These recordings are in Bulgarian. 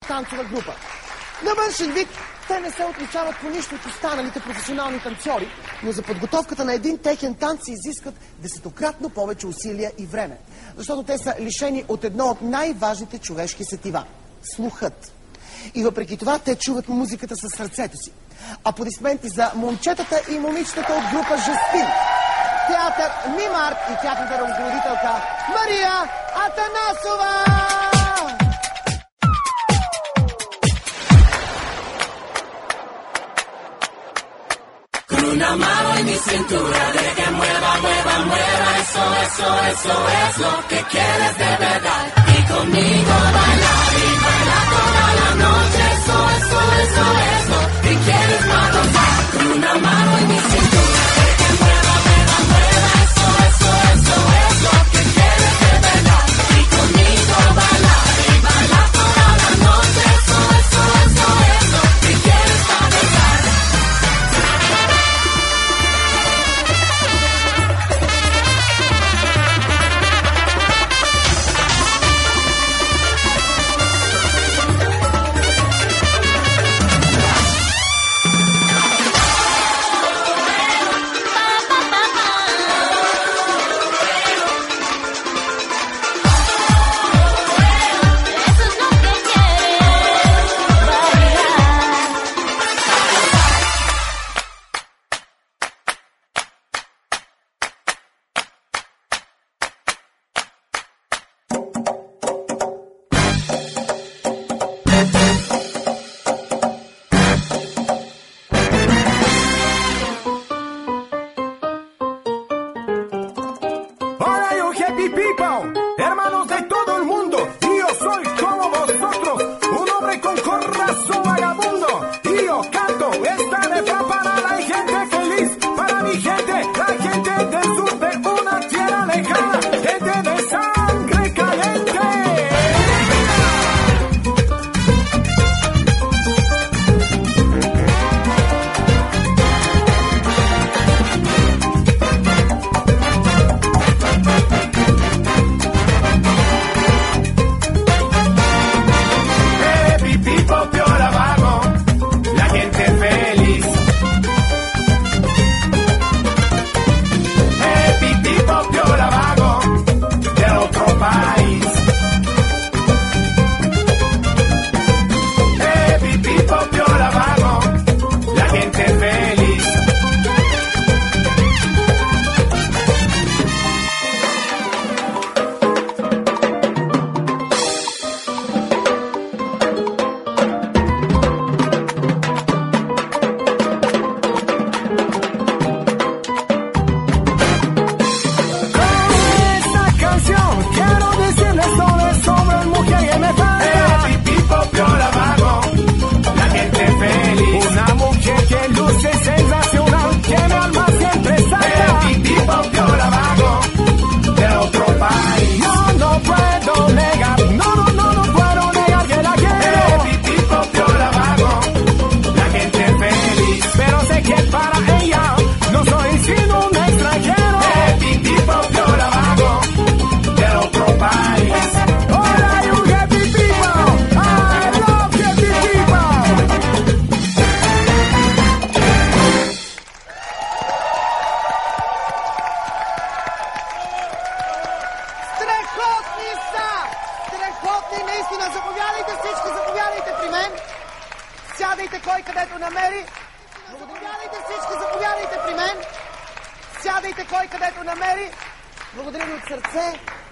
танцова група. На външен вид те не се отличават по нищо от останалите професионални танцори, но за подготовката на един техен танц се изискват десетократно повече усилия и време. Защото те са лишени от едно от най-важните човешки сетива – слухът. И въпреки това те чуват музиката със сърцето си. Аплодисменти за момчетата и момичетата от група Жестин. Театър Мимарт и тяхната ръководителка Мария Атанасова! Con una mano en mi cintura, de que mueva, mueva, mueva, eso, eso, eso es lo que quieres de verdad. Y conmigo bailar y bailar toda la noche, eso, eso, eso es lo que quieres más gozar. Con una mano en mi cintura, de que mueva, mueva, mueva, eso, eso, eso es lo que quieres de verdad. Y conmigo bailar y bailar toda la noche, eso, eso, eso es lo que quieres más gozar.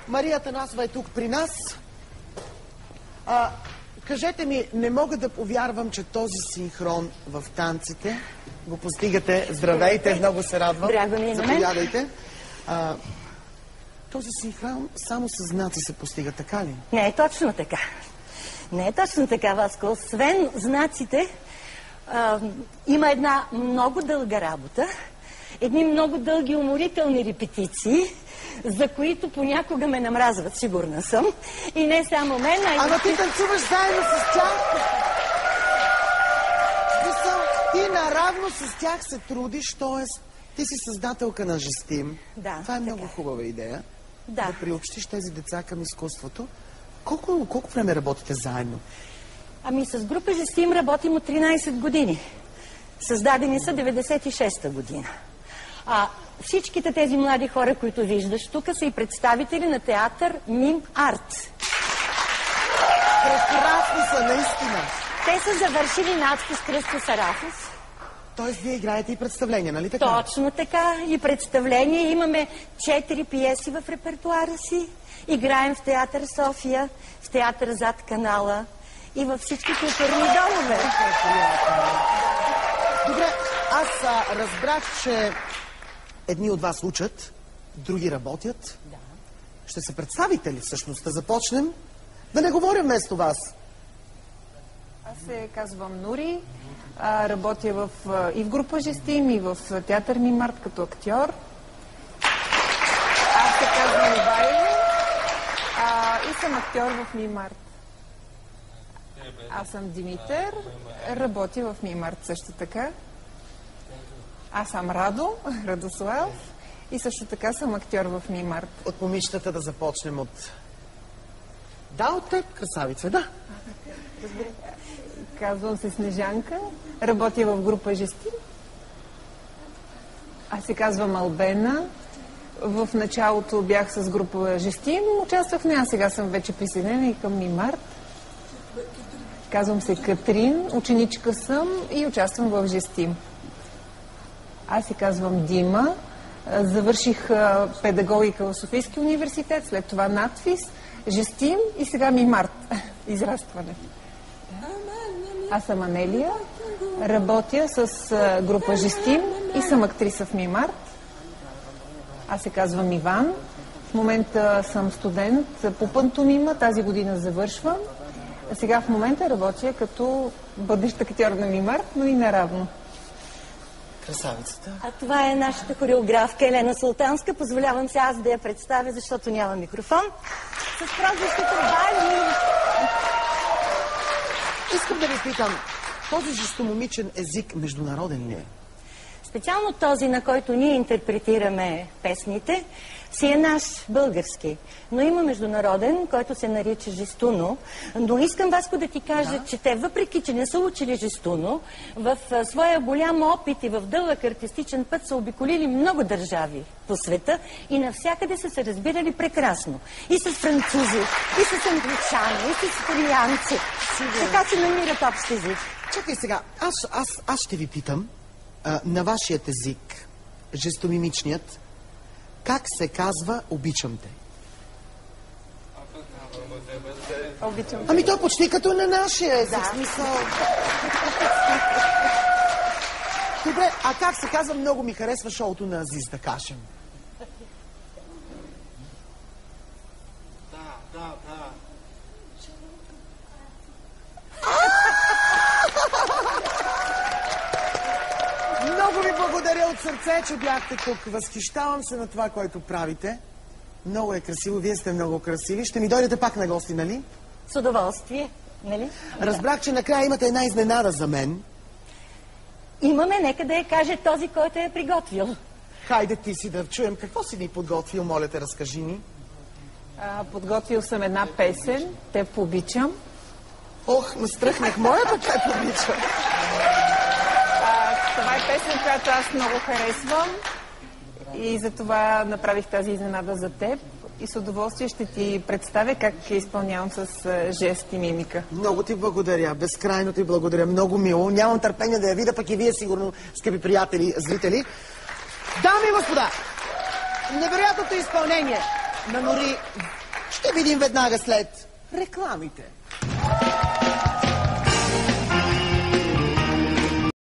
Мария Атанасова е тук при нас. Кажете ми, не мога да повярвам, че този синхрон в танците го постигате. Здравейте, много се радвам. Заповядайте. Този синхрон само с знаци се постига, така ли? Не е точно така. Не е точно така, Васко. Освен знаците, има една много дълга работа, едни много дълги уморителни репетиции, за които понякога ме намразват, сигурна съм. И не само мен, а и... Ама ти танцуваш заедно с тях? Ти наравно с тях се трудиш, т.е. ти си създателка на Жестим. Да. Това е много хубава идея. Да приобщиш тези деца към изкуството. Колко време работите заедно? Ами с група Жестим работим от 13 години. Създадени са 96-та година. Всичките тези млади хора, които виждаш тук, са и представители на театър Мим Арт. Прекрасни са, наистина. Те са завършили надпис Кръстю Сарафов. Тоест, вие играете и представления, нали така? Точно така. И представления. Имаме 4 пиеси в репертуара си. Играем в театър София, в театър Зад канала и във всички културни домове. Добре, аз разбрах, че едни от вас учат, други работят. Да. Ще се представите ли всъщност? Да започнем. Да не говорим вместо вас. Аз се казвам Нури. Работя и в група Жестим, и в театър Мим Арт като актьор. Аз се казвам Ивайло и съм актьор в Мим Арт. Аз съм Димитър, работя в Мим Арт също така. Аз съм Радослав и също така съм актьор в Мим Арт. От момичетата да започнем от... Да, от теб, красавица, да. Казвам се Снежанка, работя в група Жестим. Аз се казвам Албена. В началото бях с група Жестим, участвах в нея, сега съм вече присъединена и към Мим Арт. Казвам се Катрин, ученичка съм и участвам в Жестим. Аз се казвам Дима, завърших педагогика в Софийския университет, след това надпис, Жестим и сега Мим Арт, израстване. Аз съм Анелия, работя с група Жестим и съм актриса в Мим Арт. Аз се казвам Иван. В момента съм студент по пантомима, тази година завършвам. Сега в момента работя като бъдещ актьор на Мим Арт, но и наравно. Красавицата. А това е нашата хореографка Елена Султанска. Позволявам се аз да я представя, защото няма микрофон. С прозвището Вали. Искам да ви питам, този жестомомичен език международен ли е? Специално този, на който ние интерпретираме песните, си е наш български. Но има международен, който се нарича жестуно. Но искам, Васко, да ти кажа, че те, въпреки че не са учили жестуно, в своя голям опит и в дълъг артистичен път са обиколили много държави по света и навсякъде са се разбирали прекрасно. И с французи, и с англичани, и с италианци. Така се намират общ език. Чакай сега, аз ще ви питам, на вашият език, жестомимичният, как се казва обичам те? Обичам те. Ами то почти като на нашия език, смисъл. Добре, а как се казва, много ми харесва шоуто на Азиз, да кажем? Да. Много ви благодаря от сърце, че бяхте тук. Възхищавам се на това, което правите. Много е красиво, вие сте много красиви. Ще ми дойдете пак на гости, нали? С удоволствие, нали? Разбрах, че накрая имате една изненада за мен. Имаме, нека да я каже този, който я е приготвил. Хайде ти си да чуем какво си ни подготвил, моля те, разкажи ни. Подготвил съм една песен, Те обичам. Ох, настръхнах моята, Те обичам. Това е песен, която аз много харесвам и затова направих тази изненада за теб и с удоволствие ще ти представя как я изпълнявам с жест и мимика. Много ти благодаря, безкрайно ти благодаря, много мило. Нямам търпение да я видя, пък и вие сигурно, скъпи приятели, зрители. Дами и господа, невероятното изпълнение на Нури ще видим веднага след рекламите.